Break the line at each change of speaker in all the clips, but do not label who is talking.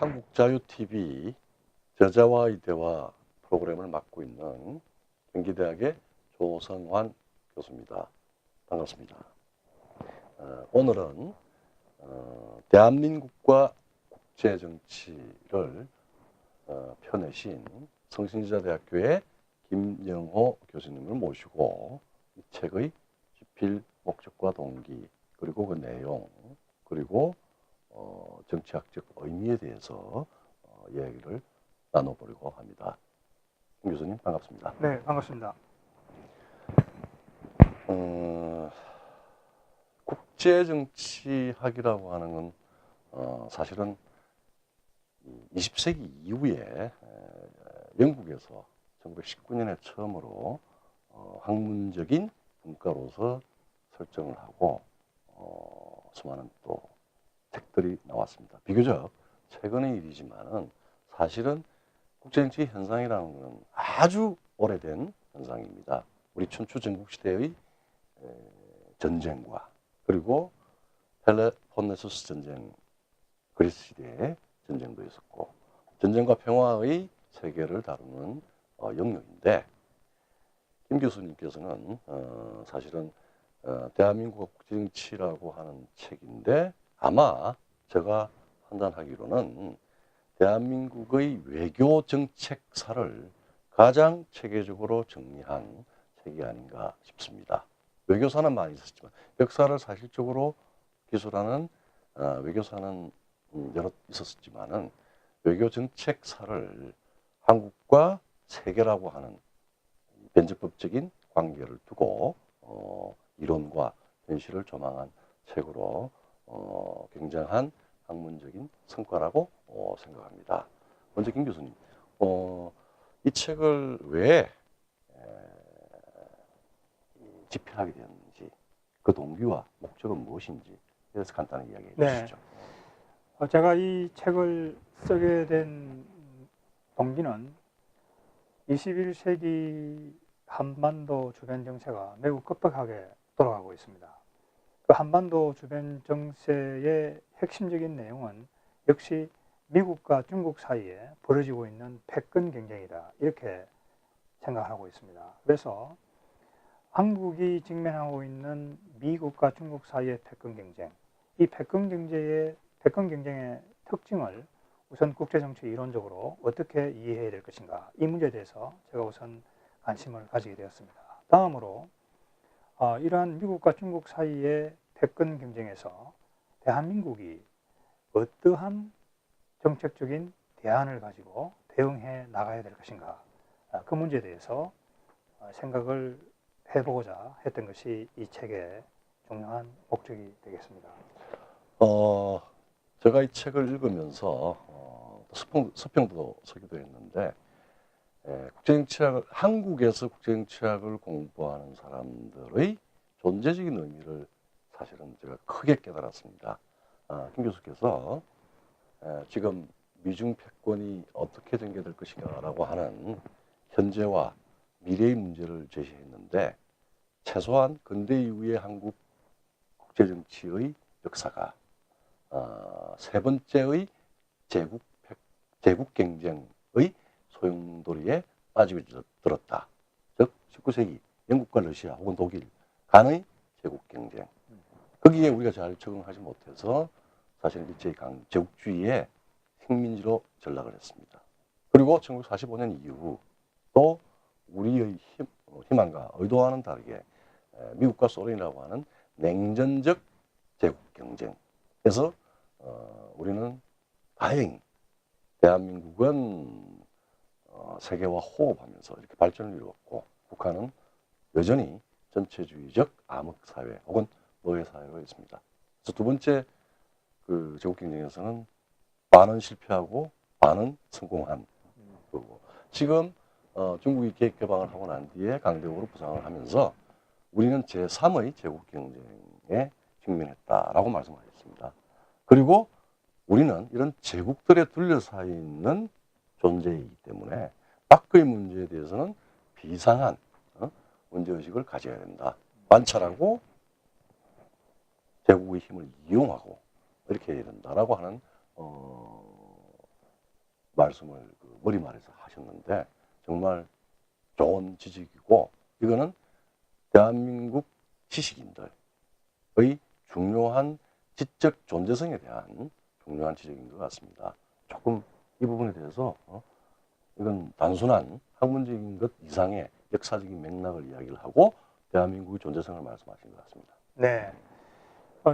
한국자유TV 저자와의 대화 프로그램을 맡고 있는 경기대학의 조성환 교수입니다. 반갑습니다. 오늘은 대한민국과 국제정치를 펴내신 성신여자대학교의 김영호 교수님을 모시고 이 책의 집필 목적과 동기, 그리고 그 내용, 그리고 정치학적 의미에 대해서 이야기를 나눠보려고 합니다. 김 교수님 반갑습니다.
네, 반갑습니다.
국제정치학이라고 하는 건 사실은 20세기 이후에 영국에서 1919년에 처음으로 학문적인 분과로서 설정을 하고 수많은 또 책들이 나왔습니다. 비교적 최근의 일이지만은 사실은 국제정치 현상이라는 것은 아주 오래된 현상입니다. 우리 춘추 전국시대의 전쟁과 그리고 펠로폰네소스 전쟁, 그리스 시대의 전쟁도 있었고 전쟁과 평화의 세계를 다루는 영역인데 김 교수님께서는 사실은 대한민국과 국제정치라고 하는 책인데 아마 제가 판단하기로는 대한민국의 외교 정책사를 가장 체계적으로 정리한 책이 아닌가 싶습니다. 외교사는 많이 있었지만 역사를 사실적으로 기술하는 외교사는 여러 있었지만은 외교 정책사를 한국과 세계라고 하는 변제법적인 관계를 두고 이론과 현실을 조망한 책으로 굉장한 학문적인 성과라고 생각합니다. 먼저 김 교수님, 이 책을 왜 집필하게 되었는지, 그 동기와 목적은 무엇인지 그래서 간단하게 이야기해 주시죠.
네. 제가 이 책을 쓰게 된 동기는 21세기 한반도 주변 정세가 매우 급박하게 돌아가고 있습니다. 그 한반도 주변 정세의 핵심적인 내용은 역시 미국과 중국 사이에 벌어지고 있는 패권 경쟁이다, 이렇게 생각하고 있습니다. 그래서 한국이 직면하고 있는 미국과 중국 사이의 패권 경쟁, 이 패권 경쟁의 특징을 우선 국제정치 이론적으로 어떻게 이해해야 될 것인가, 이 문제에 대해서 제가 우선 관심을 가지게 되었습니다. 다음으로 이러한 미국과 중국 사이의 패권 경쟁에서 대한민국이 어떠한 정책적인 대안을 가지고 대응해 나가야 될 것인가, 그 문제에 대해서 생각을 해보고자 했던 것이 이 책의 중요한 목적이 되겠습니다.
제가 이 책을 읽으면서 서평도 쓰기도 했는데 국제정치학을 한국에서 국제정치학을 공부하는 사람들의 존재적인 의미를 사실은 제가 크게 깨달았습니다. 김 교수께서 지금 미중 패권이 어떻게 전개될 것인가라고 하는 현재와 미래의 문제를 제시했는데 최소한 근대 이후의 한국 국제정치의 역사가 세 번째의 제국 경쟁의 소용돌이에 빠지게 들었다. 즉 19세기 영국과 러시아 혹은 독일 간의 제국 경쟁. 거기에 우리가 잘 적응하지 못해서 사실 일제히 제국주의의 식민지로 전락을 했습니다. 그리고 1945년 이후 또 우리의 희망과 의도와는 다르게 미국과 소련이라고 하는 냉전적 제국 경쟁에서 우리는 다행히 대한민국은 세계와 호흡하면서 이렇게 발전을 이루었고 북한은 여전히 전체주의적 암흑사회 혹은 노예사회로 있습니다. 그래서 두 번째 그 제국 경쟁에서는 반은 실패하고 반은 성공한 거고 지금 중국이 계획 개방을 하고 난 뒤에 강대국으로 부상을 하면서 우리는 제3의 제국 경쟁에 직면했다라고 말씀하셨습니다. 그리고 우리는 이런 제국들에 둘러싸여 있는 존재이기 때문에 밖의 문제에 대해서는 비상한 문제의식을 가져야 된다. 관찰하고 제국의 힘을 이용하고 이렇게 해야 된다라고 하는 말씀을 머리말에서 하셨는데 정말 좋은 지적이고 이거는 대한민국 지식인들의 중요한 지적 존재성에 대한 중요한 지적인 것 같습니다. 조금 이 부분에 대해서 이건 단순한 학문적인 것 이상의 역사적인 맥락을 이야기를 하고 대한민국의 존재성을 말씀하신 것 같습니다.
네.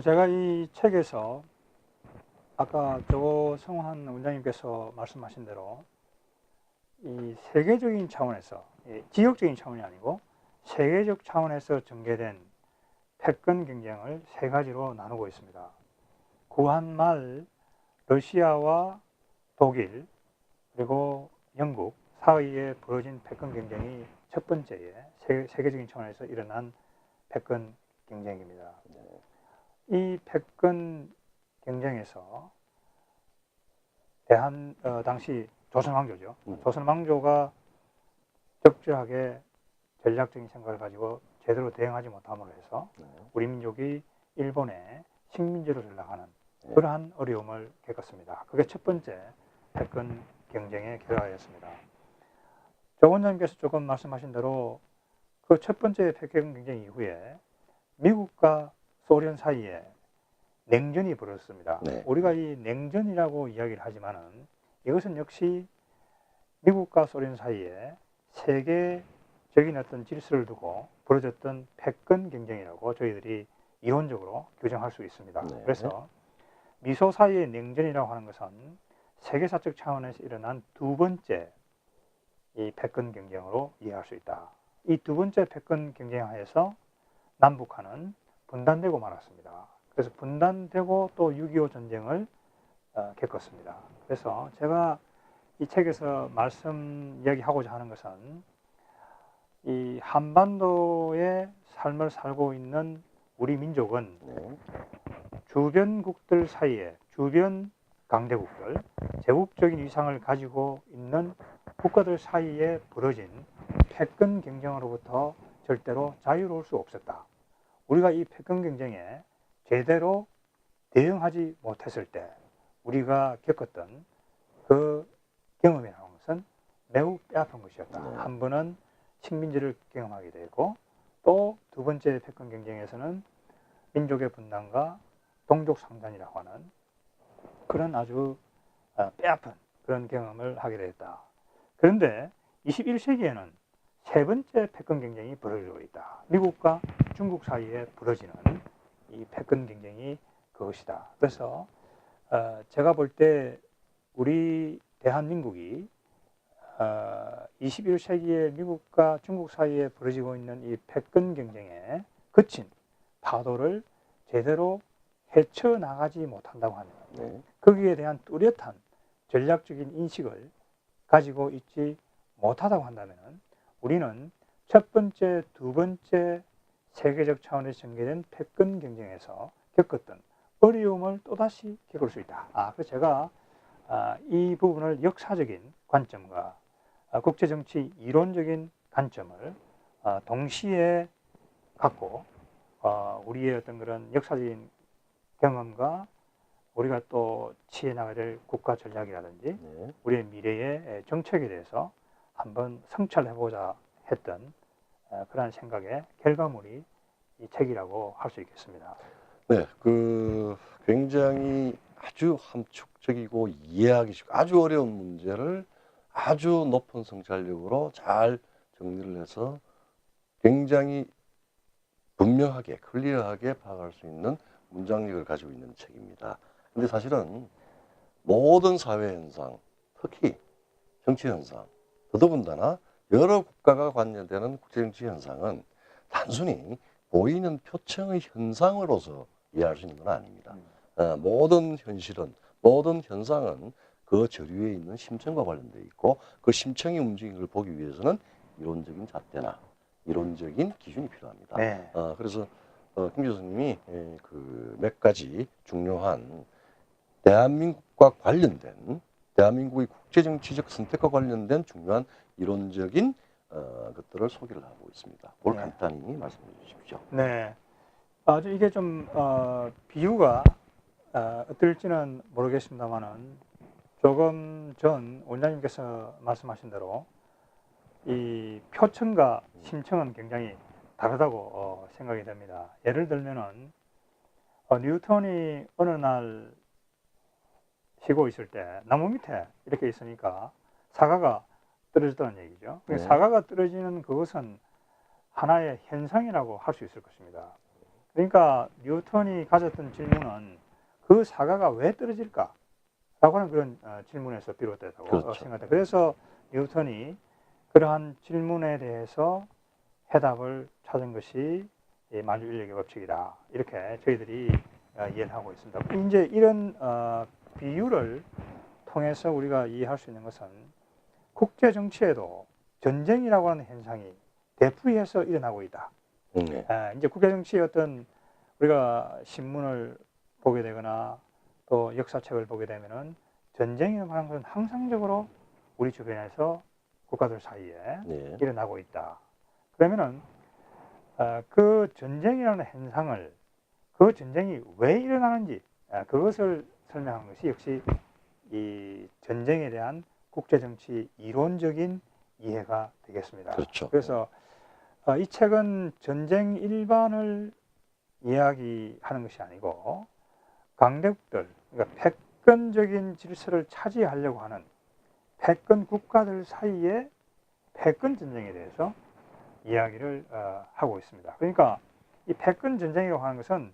제가 이 책에서 아까 조성환 원장님께서 말씀하신 대로 이 세계적인 차원에서, 지역적인 차원이 아니고 세계적 차원에서 전개된 패권 경쟁을 세 가지로 나누고 있습니다. 구한말 러시아와 독일 그리고 영국 사이에 벌어진 패권 경쟁이 첫 번째에 세계적인 차원에서 일어난 패권 경쟁입니다. 이 패권 경쟁에서 당시 조선왕조죠. 조선왕조가 적절하게 전략적인 생각을 가지고 제대로 대응하지 못함으로 해서 우리 민족이 일본에 식민지로 전락하는 그러한 어려움을 겪었습니다. 그게 첫 번째 패권 경쟁의 결과였습니다. 조 원장님께서 조금 말씀하신 대로 그 첫 번째 패권 경쟁 이후에 미국과 소련 사이에 냉전이 벌어졌습니다.
네.
우리가 이 냉전이라고 이야기를 하지만은 이것은 역시 미국과 소련 사이에 세계적인 어떤 질서를 두고 벌어졌던 패권 경쟁이라고 저희들이 이론적으로 규정할 수 있습니다.
네.
그래서 미소 사이의 냉전이라고 하는 것은 세계사적 차원에서 일어난 두 번째 이 패권 경쟁으로 이해할 수 있다. 이 두 번째 패권 경쟁 하에서 남북한은 분단되고 말았습니다. 그래서 분단되고 또 6.25 전쟁을 겪었습니다. 그래서 제가 이 책에서 이야기하고자 하는 것은 이 한반도의 삶을 살고 있는 우리 민족은 주변국들 사이에 주변 강대국들, 제국적인 위상을 가지고 있는 국가들 사이에 벌어진 패권 경쟁으로부터 절대로 자유로울 수 없었다. 우리가 이 패권 경쟁에 제대로 대응하지 못했을 때 우리가 겪었던 그 경험이라는 것은 매우 뼈아픈 것이었다. 한 번은 식민지를 경험하게 되고 또 두 번째 패권 경쟁에서는 민족의 분단과 동족 상단이라고 하는 그런 아주 뼈아픈 그런 경험을 하게 되었다. 그런데 21세기에는 세 번째 패권 경쟁이 벌어지고 있다. 미국과 중국 사이에 벌어지는 이 패권 경쟁이 그것이다. 그래서 제가 볼 때 우리 대한민국이 21세기에 미국과 중국 사이에 벌어지고 있는 이 패권 경쟁에 그친 파도를 제대로 헤쳐나가지 못한다고 하면 거기에 대한 뚜렷한 전략적인 인식을 가지고 있지 못하다고 한다면 우리는 첫 번째, 두 번째 세계적 차원에서 전개된 패권 경쟁에서 겪었던 어려움을 또다시 겪을 수 있다. 그래서 제가 이 부분을 역사적인 관점과 국제정치 이론적인 관점을 동시에 갖고 우리의 어떤 그런 역사적인 경험과 우리가 또 취해 나가야 될 국가 전략이라든지 우리의 미래의 정책에 대해서 한번 성찰해보자 했던 그런 생각의 결과물이 이 책이라고 할 수 있겠습니다.
네, 굉장히 아주 함축적이고 이해하기 쉽고 아주 어려운 문제를 아주 높은 성찰력으로 잘 정리를 해서 굉장히 분명하게, 클리어하게 파악할 수 있는 문장력을 가지고 있는 책입니다. 근데 사실은 모든 사회 현상, 특히 정치 현상, 더더군다나 여러 국가가 관여되는 국제정치 현상은 단순히 보이는 표층의 현상으로서 이해할 수 있는 건 아닙니다. 모든 현실은, 모든 현상은 그 저류에 있는 심층과 관련되어 있고 그 심층이 움직이는 걸 보기 위해서는 이론적인 잣대나 이론적인 기준이 필요합니다.
네.
그래서 김 교수님이 그 몇 가지 중요한 대한민국과 관련된 대한민국의 국제정치적 선택과 관련된 중요한 이론적인 것들을 소개를 하고 있습니다. 그걸 간단히 말씀해 주십시오.
네. 아주 이게 좀 비유가 어떨지는 모르겠습니다만은 조금 전 원장님께서 말씀하신 대로 이 표층과 심층은 굉장히 다르다고 생각이 됩니다. 예를 들면은 뉴턴이 어느 날 쉬고 있을 때 나무 밑에 이렇게 있으니까 사과가 떨어졌다는 얘기죠.
네.
사과가 떨어지는 그것은 하나의 현상이라고 할 수 있을 것입니다. 그러니까 뉴턴이 가졌던 질문은 그 사과가 왜 떨어질까? 라고 하는 그런 질문에서 비롯됐다고
그렇죠.
생각합니다. 그래서 뉴턴이 그러한 질문에 대해서 해답을 찾은 것이 만주인력의 법칙이다. 이렇게 저희들이 이해를 하고 있습니다. 이제 이런 비유를 통해서 우리가 이해할 수 있는 것은 국제 정치에도 전쟁이라고 하는 현상이 되풀이해서 일어나고 있다.
네.
이제 국제 정치의 어떤 우리가 신문을 보게 되거나 또 역사책을 보게 되면은 전쟁이라고 하는 것은 항상적으로 우리 주변에서 국가들 사이에
네.
일어나고 있다. 그러면은 그 전쟁이라는 현상을 그 전쟁이 왜 일어나는지 그것을 설명한 것이 역시 이 전쟁에 대한 국제 정치 이론적인 이해가 되겠습니다.
그렇죠.
그래서 이 책은 전쟁 일반을 이야기하는 것이 아니고 강대국들, 그러니까 패권적인 질서를 차지하려고 하는 패권 국가들 사이의 패권 전쟁에 대해서 이야기를 하고 있습니다. 그러니까 이 패권 전쟁이라고 하는 것은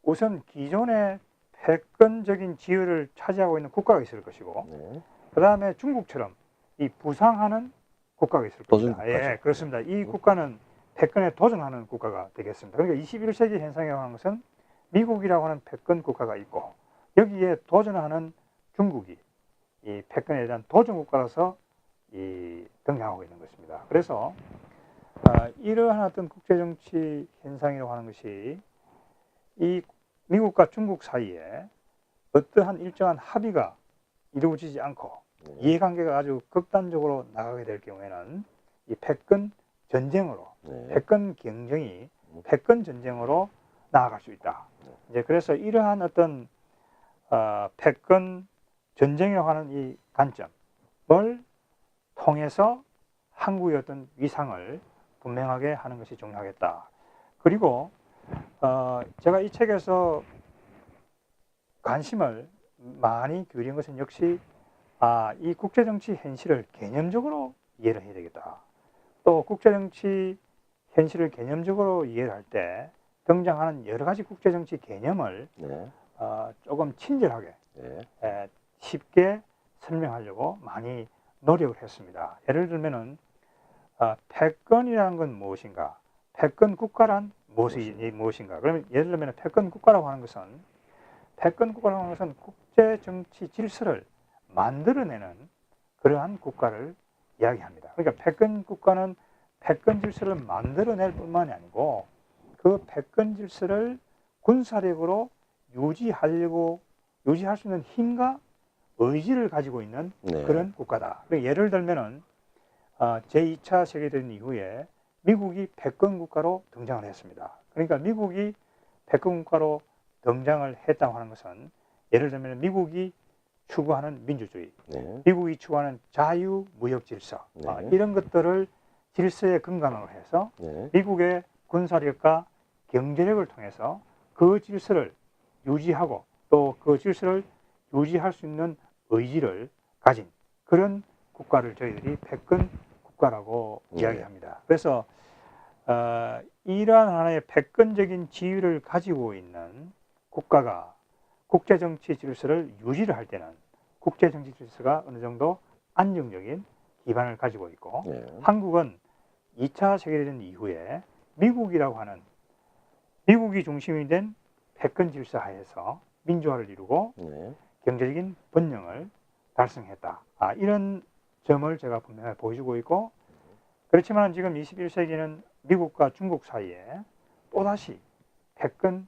우선 기존의 패권적인 지위를 차지하고 있는 국가가 있을 것이고,
네.
그 다음에 중국처럼 이 부상하는 국가가 있을
도전
겁니다.
국가죠.
예, 그렇습니다. 이 국가는 패권에 도전하는 국가가 되겠습니다. 그러니까 21세기 현상이라고 하는 것은 미국이라고 하는 패권 국가가 있고, 여기에 도전하는 중국이 이 패권에 대한 도전 국가로서 등장하고 있는 것입니다. 그래서 이러한 어떤 국제 정치 현상이라고 하는 것이 이 미국과 중국 사이에 어떠한 일정한 합의가 이루어지지 않고
네.
이해관계가 아주 극단적으로 나가게 될 경우에는 이 패권 전쟁으로,
네.
패권 경쟁이 패권 전쟁으로 나아갈 수 있다. 이제 그래서 이러한 어떤 패권 전쟁이라고 하는 이 관점을 통해서 한국의 어떤 위상을 분명하게 하는 것이 중요하겠다. 그리고 제가 이 책에서 관심을 많이 기울인 것은 역시 이 국제정치 현실을 개념적으로 이해를 해야 되겠다. 또 국제정치 현실을 개념적으로 이해를 할 때 등장하는 여러 가지 국제정치 개념을
네.
조금 친절하게
네.
쉽게 설명하려고 많이 노력을 했습니다. 예를 들면은 패권이라는 건 무엇인가? 패권 국가란 무엇인가? 그러면 예를 들면 패권 국가라고 하는 것은 국제 정치 질서를 만들어내는 그러한 국가를 이야기합니다. 그러니까 패권 국가는 패권 질서를 만들어낼 뿐만이 아니고 그 패권 질서를 군사력으로 유지할 수 있는 힘과 의지를 가지고 있는
네.
그런 국가다. 예를 들면은 제2차 세계대전 이후에 미국이 패권 국가로 등장을 했습니다. 그러니까 미국이 패권 국가로 등장을 했다고 하는 것은 예를 들면 미국이 추구하는 민주주의,
네.
미국이 추구하는 자유무역 질서,
네.
이런 것들을 질서의 근간으로 해서
네.
미국의 군사력과 경제력을 통해서 그 질서를 유지하고 또 그 질서를 유지할 수 있는 의지를 가진 그런 국가를 저희들이 패권 국가라고 이야기합니다. 그래서 이러한 하나의 패권적인 지위를 가지고 있는 국가가 국제정치 질서를 유지를 할 때는 국제정치 질서가 어느 정도 안정적인 기반을 가지고 있고
네.
한국은 2차 세계대전 이후에 미국이 중심이 된 패권 질서 하에서 민주화를 이루고
네.
경제적인 번영을 달성했다. 이런 점을 제가 분명히 보여주고 있고 그렇지만 지금 21세기는 미국과 중국 사이에 또다시 패권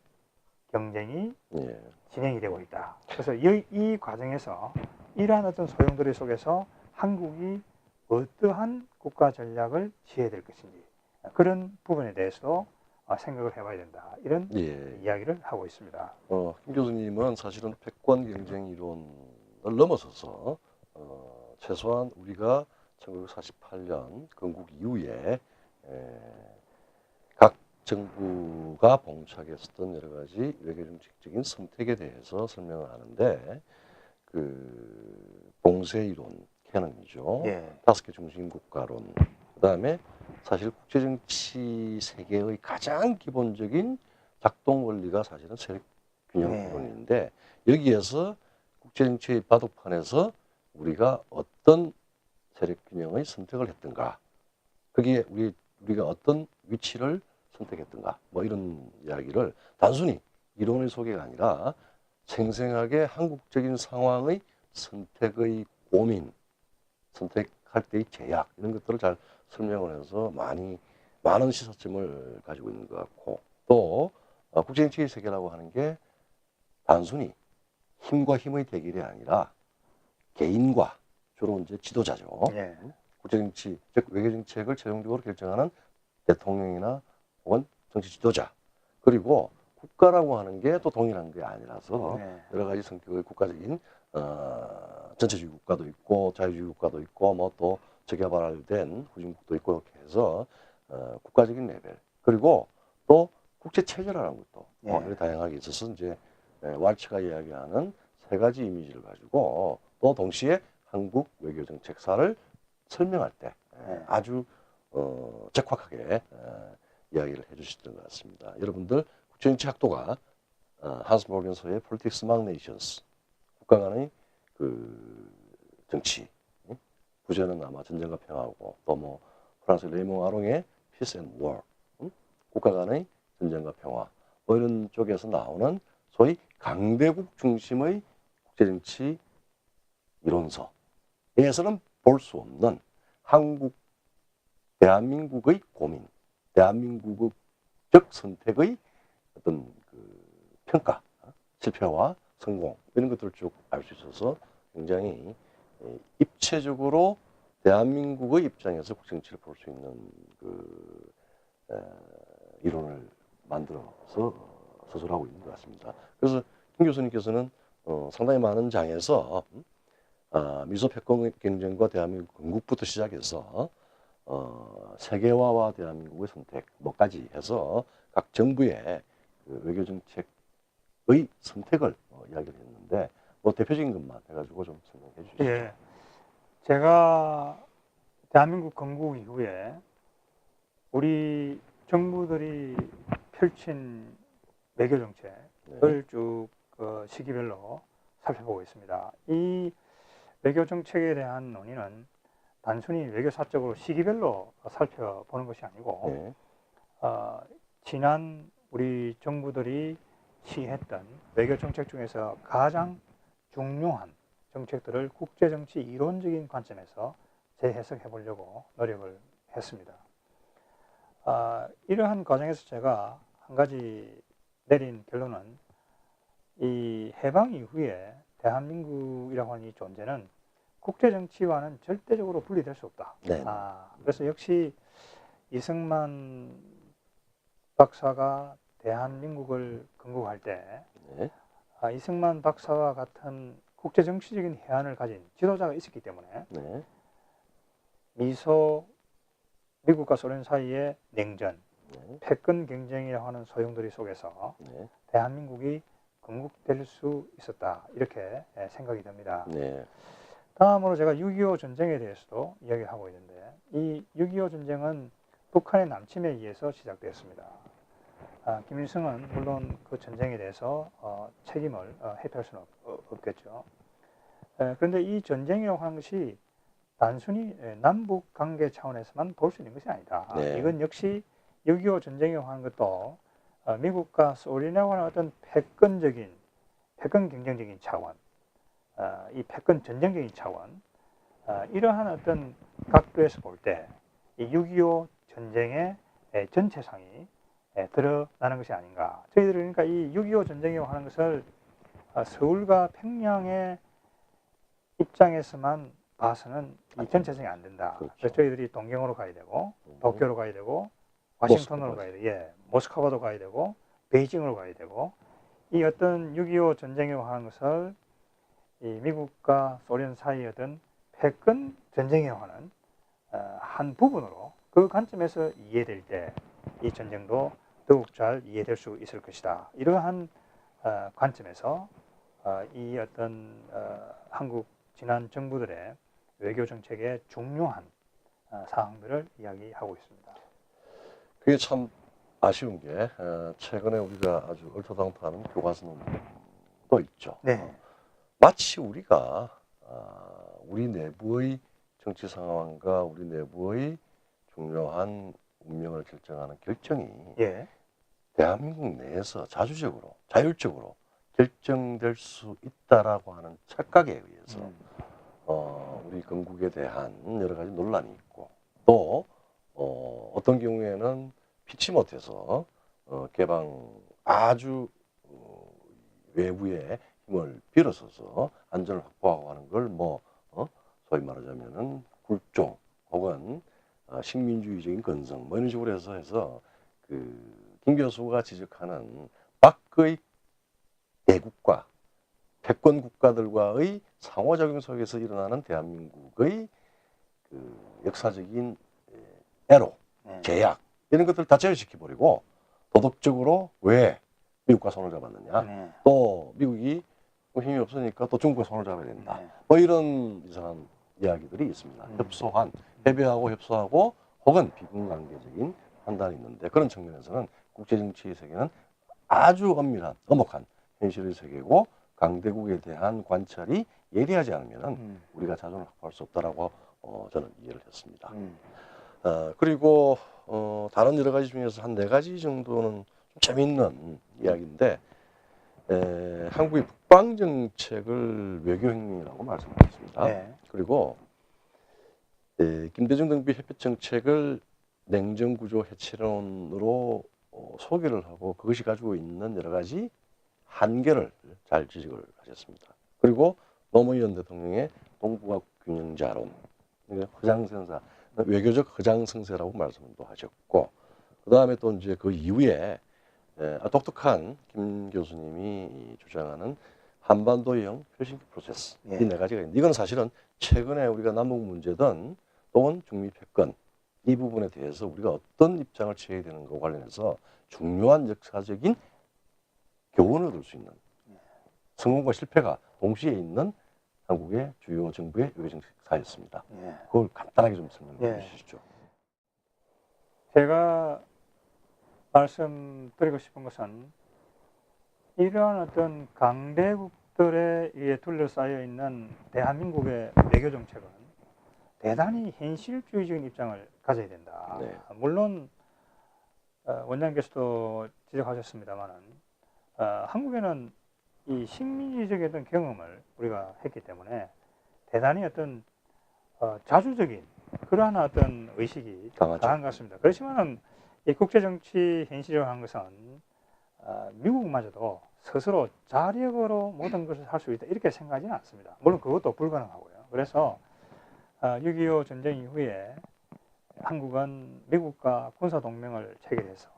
경쟁이
네.
진행이 되고 있다. 그래서 이 과정에서 이러한 어떤 소용돌이 속에서 한국이 어떠한 국가 전략을 취해야 될 것인지 그런 부분에 대해서도 생각을 해봐야 된다. 이런
예.
이야기를 하고 있습니다.
김 교수님은 사실은 패권 경쟁 이론을 넘어서서 최소한 우리가 1948년 건국 이후에 각 정부가 봉착했었던 여러 가지 외교정책적인 선택에 대해서 설명을 하는데 그 봉쇄 이론 캐논이죠.
예.
5개 중심 국가론. 그다음에 사실 국제 정치 세계의 가장 기본적인 작동 원리가 사실은 세력 균형
네.
이론인데 여기에서 국제 정치의 바둑판에서 우리가 어떤 세력 균형의 선택을 했던가, 거기에 우리가 어떤 위치를 선택했던가, 뭐 이런 이야기를 단순히 이론의 소개가 아니라 생생하게 한국적인 상황의 선택의 고민, 선택할 때의 제약 이런 것들을 잘 설명을 해서 많은 시사점을 가지고 있는 것 같고 또 국제정치의 세계라고 하는 게 단순히 힘과 힘의 대결이 아니라 개인과 주로 이제 지도자죠.
예.
국제정치, 즉 외교정책을 최종적으로 결정하는 대통령이나 혹은 정치 지도자 그리고 국가라고 하는 게 또 동일한 게 아니라서
네.
여러 가지 성격의 국가적인 전체주의 국가도 있고 자유주의 국가도 있고 뭐 또 저개발된 후진국도 있고 이렇게 해서 국가적인 레벨 그리고 또 국제 체제라는 것도
예.
이렇게 다양하게 있어서 이제 왈츠가 이야기하는 세 가지 이미지를 가지고 또 동시에 한국 외교 정책사를 설명할 때 아주 적확하게 이야기를 해주셨던 것 같습니다. 여러분들 국제정치 학도가 한스 모겐서의 Politics Among Nations 국가 간의 그 정치 부제는 아마 전쟁과 평화고 또 뭐 프랑스 레몽 아롱의 Peace and War 국가 간의 전쟁과 평화 뭐 이런 쪽에서 나오는 소위 강대국 중심의 국제정치 이론서에서는 볼 수 없는 한국 대한민국의 고민, 대한민국의 적 선택의 어떤 그 평가, 실패와 성공 이런 것들을 쭉 알 수 있어서 굉장히 입체적으로 대한민국의 입장에서 국정치를 볼 수 있는 그 이론을 만들어서 서술하고 있는 것 같습니다. 그래서 김 교수님께서는 상당히 많은 장에서 미소 패권 경쟁과 대한민국 건국부터 시작해서 세계화와 대한민국의 선택 뭐까지 해서 각 정부의 그 외교 정책의 선택을 이야기를 했는데 뭐 대표적인 것만 해가지고 좀 설명해 주시죠.
예. 제가 대한민국 건국 이후에 우리 정부들이 펼친 외교 정책을 쭉 시기별로 살펴보고 있습니다. 이 외교 정책에 대한 논의는 단순히 외교사적으로 시기별로 살펴보는 것이 아니고
네.
지난 우리 정부들이 취했던 외교 정책 중에서 가장 중요한 정책들을 국제정치 이론적인 관점에서 재해석해 보려고 노력을 했습니다. 이러한 과정에서 제가 한 가지 내린 결론은 이 해방 이후에 대한민국이라고 하는 이 존재는 국제정치와는 절대적으로 분리될 수 없다.
네.
그래서 역시 이승만 박사가 대한민국을 건국할 때
네.
이승만 박사와 같은 국제정치적인 해안을 가진 지도자가 있었기 때문에
네.
미국과 소련 사이의 냉전,
네.
패권 경쟁이라고 하는 소용돌이 속에서
네.
대한민국이 건국될 수 있었다. 이렇게 생각이 듭니다.
네.
다음으로 제가 6.25 전쟁에 대해서도 이야기하고 있는데 이 6.25 전쟁은 북한의 남침에 의해서 시작되었습니다. 김일성은 물론 그 전쟁에 대해서 책임을 회피할 수는 없겠죠. 그런데 이 전쟁이라고 하는 것이 단순히 남북 관계 차원에서만 볼 수 있는 것이 아니다.
네.
이건 역시 6.25 전쟁이라고 하는 것도 미국과 소련이라고 하는 어떤 패권 경쟁적인 차원, 이 패권 전쟁적인 차원, 이러한 어떤 각도에서 볼 때 이 6.25 전쟁의 전체상이 드러나는 것이 아닌가. 저희들은 그러니까 이 6.25 전쟁이라고 하는 것을 서울과 평양의 입장에서만 봐서는 이 전체성이 안 된다.
그렇죠.
그래서 저희들이 동경으로 가야 되고 도쿄로 가야 되고 와싱턴으로 가야 되고 모스크바도 가야 되고 베이징으로 가야 되고 이 어떤 6.25 전쟁이라고 하는 것을 이 미국과 소련 사이의 어떤 패권 전쟁에 관한 한 부분으로 그 관점에서 이해될 때 이 전쟁도 더욱 잘 이해될 수 있을 것이다. 이러한 관점에서 이 어떤 한국 지난 정부들의 외교 정책의 중요한 사항들을 이야기하고 있습니다.
그게 참 아쉬운 게 최근에 우리가 아주 얼토당토하는 교과서도 있죠.
네.
마치 우리가 우리 내부의 정치 상황과 우리 내부의 중요한 운명을 결정하는 결정이
예.
대한민국 내에서 자주적으로 자율적으로 결정될 수 있다라고 하는 착각에 의해서 우리 건국에 대한 여러 가지 논란이 있고 또 어떤 경우에는 피치 못해서 개방 아주 외부의 힘을 빌어서서 안전을 확보하고 하는 걸 소위 말하자면은 굴종 혹은 식민주의적인 건성 이런 식으로 해서 김 교수가 지적하는 밖의 대국과 패권 국가들과의 상호작용 속에서 일어나는 대한민국의 역사적인 애로 제약 이런 것들을 다 제어시켜버리고 도덕적으로 왜 미국과 손을 잡았느냐 또 미국이 힘이 없으니까 또 중국과 손을 잡아야 된다 이런 이상한 이야기들이 있습니다. 협의하고 협소하고 혹은 비근관계적인 판단이 있는데 그런 측면에서는 국제정치의 세계는 아주 엄밀한 엄혹한 현실의 세계고 강대국에 대한 관찰이 예리하지 않으면 우리가 자존을 확보할 수 없다라고 저는 이해를 했습니다. 그리고 다른 여러 가지 중에서 한 4가지 정도는 좀 재미있는 이야기인데 한국의 북방 정책을 외교혁명이라고 말씀드렸습니다.
네.
그리고 김대중 정부의 햇볕 정책을 냉전구조 해체론으로 소개를 하고 그것이 가지고 있는 여러 가지 한계를 잘 지적을 하셨습니다. 그리고 노무현 대통령의 동북아 균형자론, 허장성사, 외교적 허장성세라고 말씀도 하셨고, 그 다음에 또 이제 그 이후에 독특한 김 교수님이 주장하는 한반도형 헬싱키 프로세스 이 4가지가 있는데 이건 사실은 최근에 우리가 남북 문제든 또는 중미 패권 이 부분에 대해서 우리가 어떤 입장을 취해야 되는 것 관련해서 중요한 역사적인 교훈을 얻을 수 있는 성공과 실패가 동시에 있는 한국의 주요 정부의 외교정책사였습니다. 그걸 간단하게 좀 설명해 주시죠.
제가 말씀드리고 싶은 것은 이러한 어떤 강대국들에 의해 둘러싸여 있는 대한민국의 외교 정책은 대단히 현실주의적인 입장을 가져야 된다. 물론 원장님께서도 지적하셨습니다만은 한국에는 이 식민지적인 어떤 경험을 우리가 했기 때문에 대단히 어떤 자주적인 그러한 어떤 의식이 강한 것 같습니다. 그렇지만은 이 국제정치 현실이라고 하는 것은 미국마저도 스스로 자력으로 모든 것을 할 수 있다 이렇게 생각하지는 않습니다. 물론 그것도 불가능하고요. 그래서 6.25 전쟁 이후에 한국은 미국과 군사동맹을 체결해서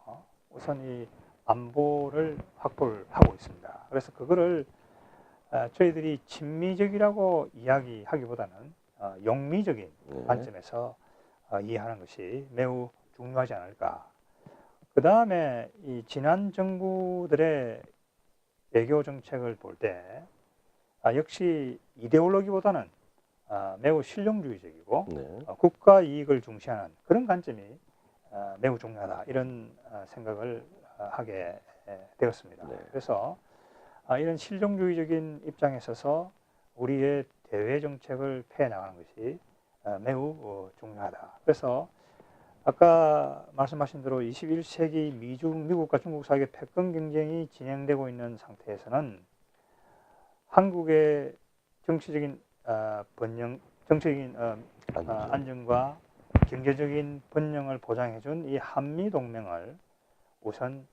우선 이 안보를 확보를 하고 있습니다. 그래서 그거를 저희들이 친미적이라고 이야기하기보다는 영미적인 관점에서 이해하는 것이 매우 중요하지 않을까. 그 다음에 이 지난 정부들의 외교 정책을 볼 때 역시 이데올로기보다는 매우 실용주의적이고 국가 이익을 중시하는 그런 관점이 매우 중요하다 이런 생각을 하게 되었습니다. 그래서 이런 실용주의적인 입장에 있어서 우리의 대외 정책을 펴 나가는 것이 매우 중요하다. 그래서 아까 말씀하신 대로 21세기 미국과 중국 사이의 패권 경쟁이 진행되고 있는 상태에서는 한국의 정치적인 정치적인 안정과 경제적인 번영을 보장해준 이 한미동맹을 우선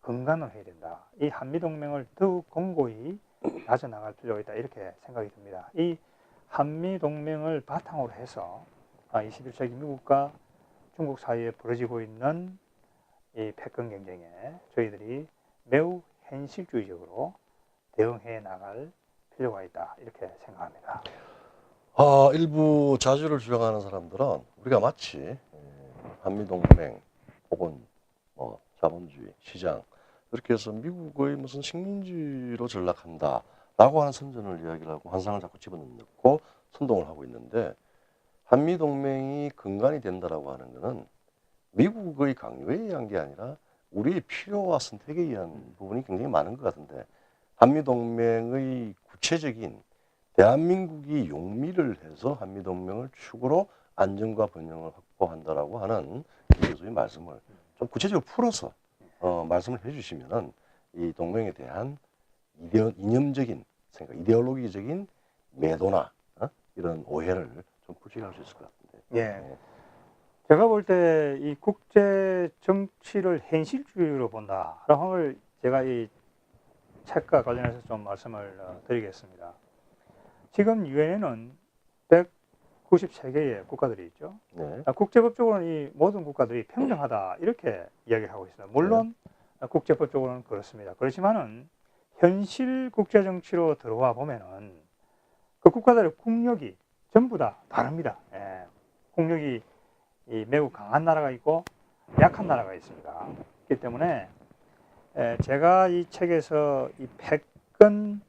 건강을 해야 된다. 이 한미동맹을 더욱 공고히 다져나갈 필요가 있다. 이렇게 생각이 듭니다. 이 한미동맹을 바탕으로 해서 21세기 미국과 중국 사이에 벌어지고 있는 이 패권 경쟁에 저희들이 매우 현실주의적으로 대응해 나갈 필요가 있다 이렇게 생각합니다.
일부 자주를 주장하는 사람들은 우리가 마치 한미동맹 혹은 뭐 자본주의 시장 이렇게 해서 미국의 무슨 식민지로 전락한다라고 하는 선전을 이야기를 하고 환상을 자꾸 집어넣고 선동을 하고 있는데 한미동맹이 근간이 된다라고 하는 것은 미국의 강요에 의한 게 아니라 우리의 필요와 선택에 의한 부분이 굉장히 많은 것 같은데 한미동맹의 구체적인 대한민국이 용미를 해서 한미동맹을 축으로 안정과 번영을 확보한다라고 하는 김 교수의 말씀을 좀 구체적으로 풀어서 말씀을 해주시면은 이 동맹에 대한 이념적인 생각, 이데올로기적인 매도나 이런 오해를 좀 풀어갈 수 있을 것 같은데.
예. 제가 볼 때 이 국제 정치를 현실주의로 본다라고 하는 걸 제가 이 책과 관련해서 좀 말씀을 드리겠습니다. 지금 유엔에는 193개의 국가들이 있죠.
네.
국제법적으로는 이 모든 국가들이 평등하다 이렇게 이야기하고 있습니다. 물론 국제법적으로는 그렇습니다. 그렇지만은 현실 국제 정치로 들어와 보면은 그 국가들의 국력이 전부 다 다릅니다. 예. 국력이 매우 강한 나라가 있고 약한 나라가 있습니다. 그렇기 때문에 제가 이 책에서 이 패권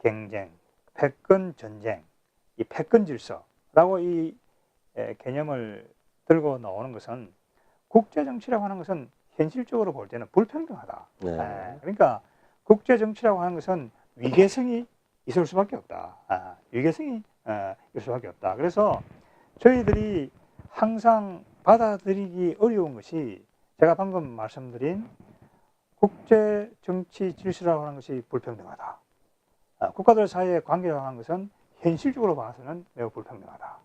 경쟁, 패권 전쟁, 이 패권 질서라고 이 개념을 들고 나오는 것은 국제 정치라고 하는 것은 현실적으로 볼 때는 불평등하다.
네.
그러니까 국제 정치라고 하는 것은 위계성이 있을 수밖에 없다. 위계성이 있을 수밖에 없다. 그래서 저희들이 항상 받아들이기 어려운 것이 제가 방금 말씀드린 국제 정치 질서라고 하는 것이 불평등하다. 국가들 사이의 관계라고 하는 것은 현실적으로 봐서는 매우 불평등하다.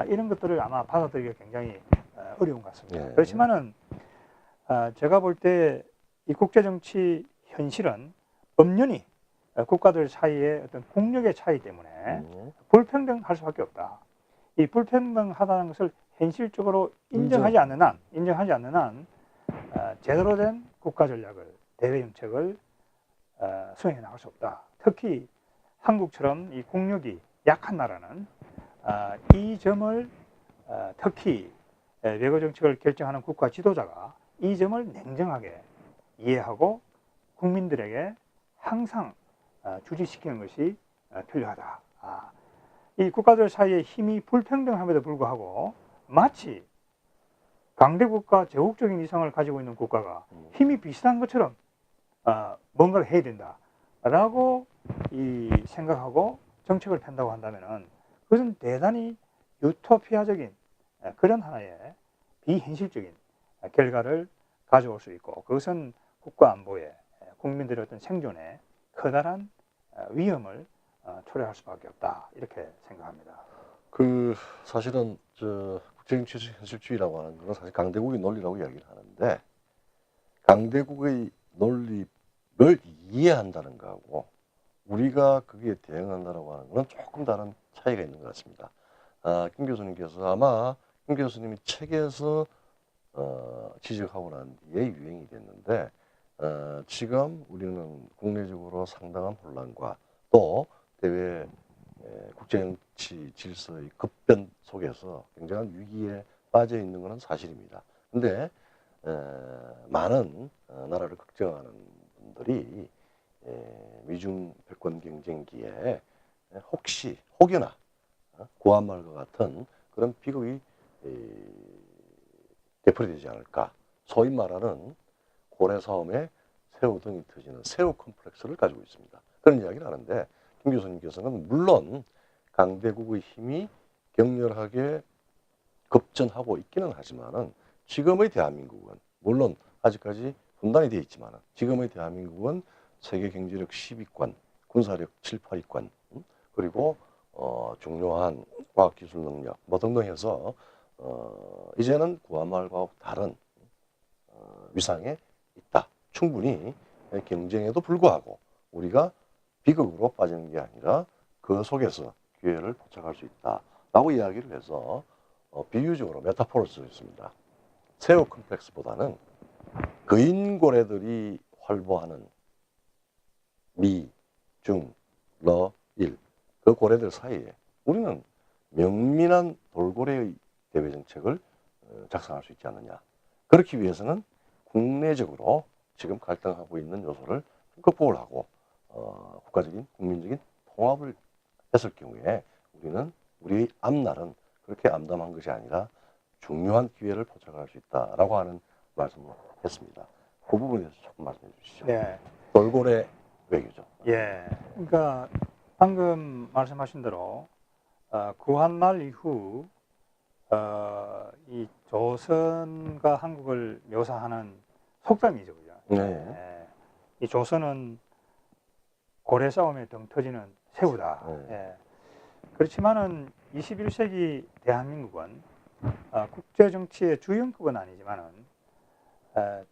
이런 것들을 아마 받아들이기가 굉장히 어려운 것 같습니다.
네.
그렇지만은 제가 볼 때 이 국제 정치 현실은 엄연히 국가들 사이의 어떤 국력의 차이 때문에 불평등할 수밖에 없다. 이 불평등하다는 것을 현실적으로 인정하지 않는 한 제대로 된 국가 전략을 대외 정책을 수행해 나갈 수 없다. 특히 한국처럼 이 국력이 약한 나라는 이 점을 특히 외교 정책을 결정하는 국가 지도자가 이 점을 냉정하게 이해하고 국민들에게 항상 주지시키는 것이 필요하다. 이 국가들 사이의 힘이 불평등함에도 불구하고 마치 강대국가 제국적인 이상을 가지고 있는 국가가 힘이 비슷한 것처럼 뭔가를 해야 된다라고 생각하고 정책을 편다고 한다면은 그것은 대단히 유토피아적인 그런 하나의 비현실적인 결과를 가져올 수 있고 그것은 국가 안보에 국민들의 어떤 생존에 커다란 위험을 초래할 수밖에 없다 이렇게 생각합니다.
사실은 국제정치 현실주의라고 하는 것은 사실 강대국의 논리라고 이야기를 하는데 강대국의 논리를 이해한다는 거하고 우리가 거기에 대응한다라고 하는 것은 조금 다른 차이가 있는 것 같습니다. 김 교수님께서 아마 김 교수님이 책에서 지적하고 난 뒤에 유행이 됐는데 지금 우리는 국내적으로 상당한 혼란과 또 대외 국제정치 질서의 급변 속에서 굉장한 위기에 빠져 있는 것은 사실입니다. 근데 많은 나라를 걱정하는 분들이 미중 패권 경쟁기에 혹시 혹여나 구한말과 같은 그런 비극이 되풀이되지 않을까. 소위 말하는 고래싸움에 새우등이 터지는 새우 컴플렉스를 가지고 있습니다. 그런 이야기를 하는데 김 교수님께서는 물론 강대국의 힘이 격렬하게 급전하고 있기는 하지만은 지금의 대한민국은 물론 아직까지 분단이 되어 있지만은 지금의 대한민국은 세계 경제력 10위권, 군사력 7, 8위권, 그리고 중요한 과학기술 능력 뭐 등등 해서 이제는 구한말과 다른 위상에 있다. 충분히 경쟁에도 불구하고 우리가 비극으로 빠지는 게 아니라 그 속에서 기회를 포착할 수 있다라고 이야기를 해서 비유적으로 메타포를 쓰였습니다. 새우 컴플렉스보다는 거인고래들이 활보하는 미, 중, 러, 1. 그 고래들 사이에 우리는 명민한 돌고래의 대외 정책을 작성할 수 있지 않느냐. 그렇기 위해서는 국내적으로 지금 갈등하고 있는 요소를 극복을 하고 국가적인 국민적인 통합을 했을 경우에 우리는 우리 앞날은 그렇게 암담한 것이 아니라 중요한 기회를 포착할 수 있다라고 하는 말씀을 했습니다. 그 부분에 대해서 조금 말씀해 주시죠.
네.
돌고래 외교죠.
예. 그러니까 방금 말씀하신 대로 구한말 이후 이 조선과 한국을 묘사하는 속담이죠, 그죠?
네.
예. 이 조선은 고래 싸움에 등 터지는 새우다.
네.
예. 그렇지만은 21세기 대한민국은 국제 정치의 주연급은 아니지만은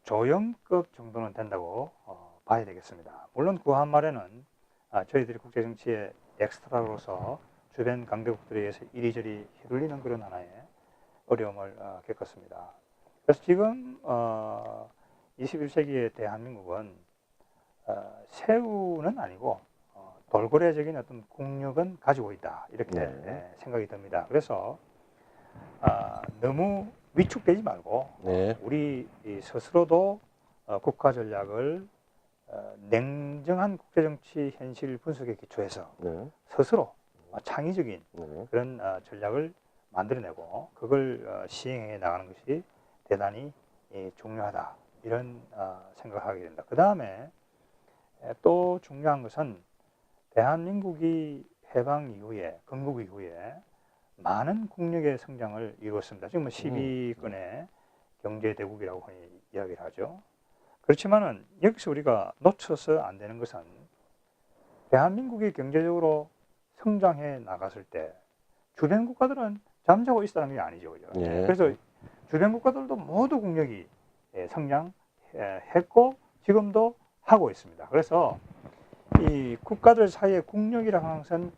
조연급 정도는 된다고 봐야 되겠습니다. 물론 구한말에는 저희들이 국제 정치의 엑스트라로서 주변 강대국들에 의해서 이리저리 휘둘리는 그런 하나의 어려움을 겪었습니다. 그래서 지금 21세기의 대한민국은 새우는 아니고 돌고래적인 어떤 국력은 가지고 있다 이렇게
네.
생각이 듭니다. 그래서 너무 위축되지 말고
네.
우리 스스로도 국가 전략을 냉정한 국제정치 현실 분석에 기초해서
네.
스스로 창의적인
네.
그런 전략을 만들어내고 그걸 시행해 나가는 것이 대단히 중요하다 이런 생각을 하게 됩니다. 그 다음에 또 중요한 것은 대한민국이 해방 이후에 건국 이후에 많은 국력의 성장을 이루었습니다. 지금 12권의 경제대국이라고 흔히 이야기를 하죠. 그렇지만은 여기서 우리가 놓쳐서 안 되는 것은 대한민국이 경제적으로 성장해 나갔을 때 주변 국가들은 잠자고 있었다는 게 아니죠. 그죠?
예.
그래서 주변 국가들도 모두 국력이 성장했고 지금도 하고 있습니다. 그래서 이 국가들 사이의 국력이라고 하는 것은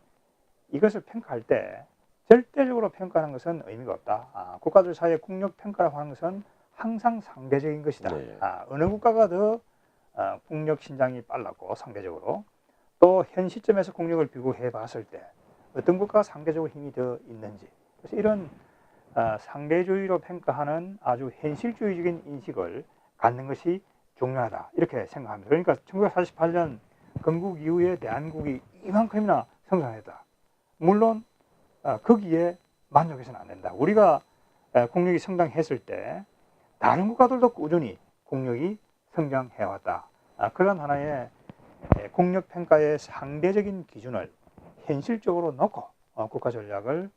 이것을 평가할 때 절대적으로 평가하는 것은 의미가 없다. 국가들 사이의 국력 평가라고 하는 것은 항상 상대적인 것이다.
네.
어느 국가가 더 국력 신장이 빨랐고 상대적으로 또 현 시점에서 국력을 비교해 봤을 때 어떤 국가가 상대적으로 힘이 더 있는지 그래서 이런 상대주의로 평가하는 아주 현실주의적인 인식을 갖는 것이 중요하다 이렇게 생각합니다. 그러니까 1948년 건국 이후에 대한민국이 이만큼이나 성장했다. 물론 거기에 만족해서는 안 된다. 우리가 국력이 성장했을 때 다른 국가들도 꾸준히 국력이 성장해왔다. 그런 하나의 국력평가의 상대적인 기준을 현실적으로 놓고 국가 전략을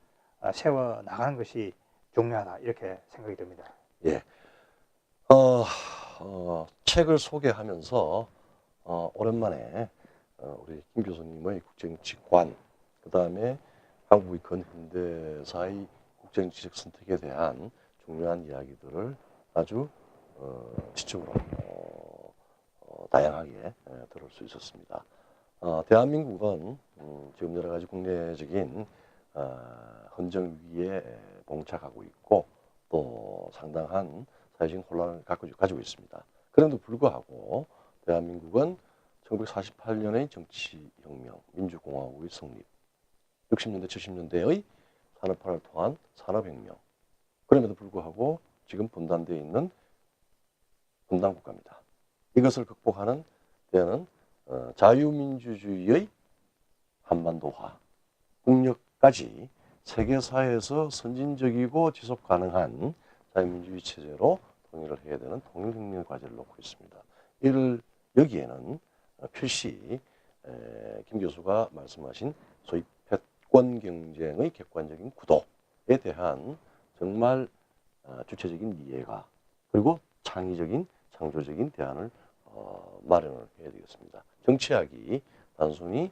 세워나가는 것이 중요하다. 이렇게 생각이 듭니다.
예. 책을 소개하면서 오랜만에 우리 김 교수님의 국제정치관, 그 다음에 한국의 근현대사의 국제정치적 선택에 대한 중요한 이야기들을 아주 지적으로 다양하게 들을 수 있었습니다. 대한민국은 지금 여러 가지 국내적인 헌정 위기에 봉착하고 있고 또 상당한 사회적인 혼란을 가지고 있습니다. 그럼에도 불구하고 대한민국은 1948년의 정치혁명, 민주공화국의 성립, 60년대, 70년대의 산업화를 통한 산업혁명, 그럼에도 불구하고 지금 분단되어 있는 분단국가입니다. 이것을 극복하는 데는 자유민주주의의 한반도화, 국력까지 세계사회에서 선진적이고 지속 가능한 자유민주주의 체제로 통일을 해야 되는 통일혁명 과제를 놓고 있습니다. 이를 여기에는 필시 김 교수가 말씀하신 소위 패권 경쟁의 객관적인 구도에 대한 정말 주체적인 이해가 그리고 창의적인 창조적인 대안을 마련을 해야 되겠습니다. 정치학이 단순히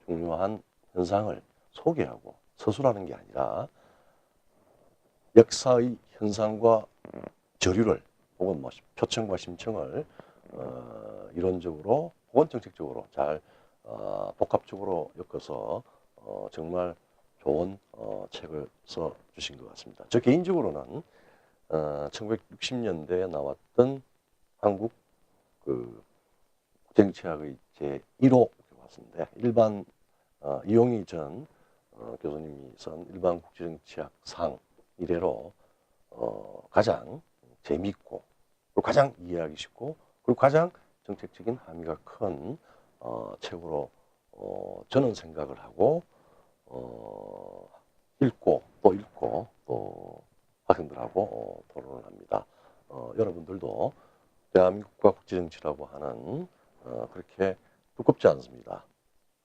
중요한 현상을 소개하고 서술하는 게 아니라 역사의 현상과 저류를 혹은 뭐 표청과 심청을 이론적으로 혹은 정책적으로 잘 복합적으로 엮어서 정말 좋은 책을 써 주신 것 같습니다. 저 개인적으로는 1960년대에 나왔던 한국 그 국제정치학의 제1호 같은데 일반 이용희 전 교수님이 쓴 일반 국제정치학상 이래로 가장 재미있고 그리고 가장 이해하기 쉽고 그리고 가장 정책적인 함의가 큰 책으로 저는 생각을 하고 읽고 또 학생들하고 토론을 합니다. 여러분들도 대한민국과 국제정치라고 하는 그렇게 두껍지 않습니다.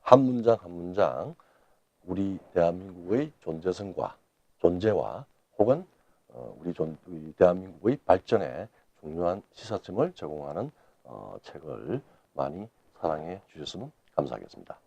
한 문장 한 문장 우리 대한민국의 존재와 혹은 우리 대한민국의 발전에 중요한 시사점을 제공하는 책을 많이 사랑해 주셨으면 감사하겠습니다.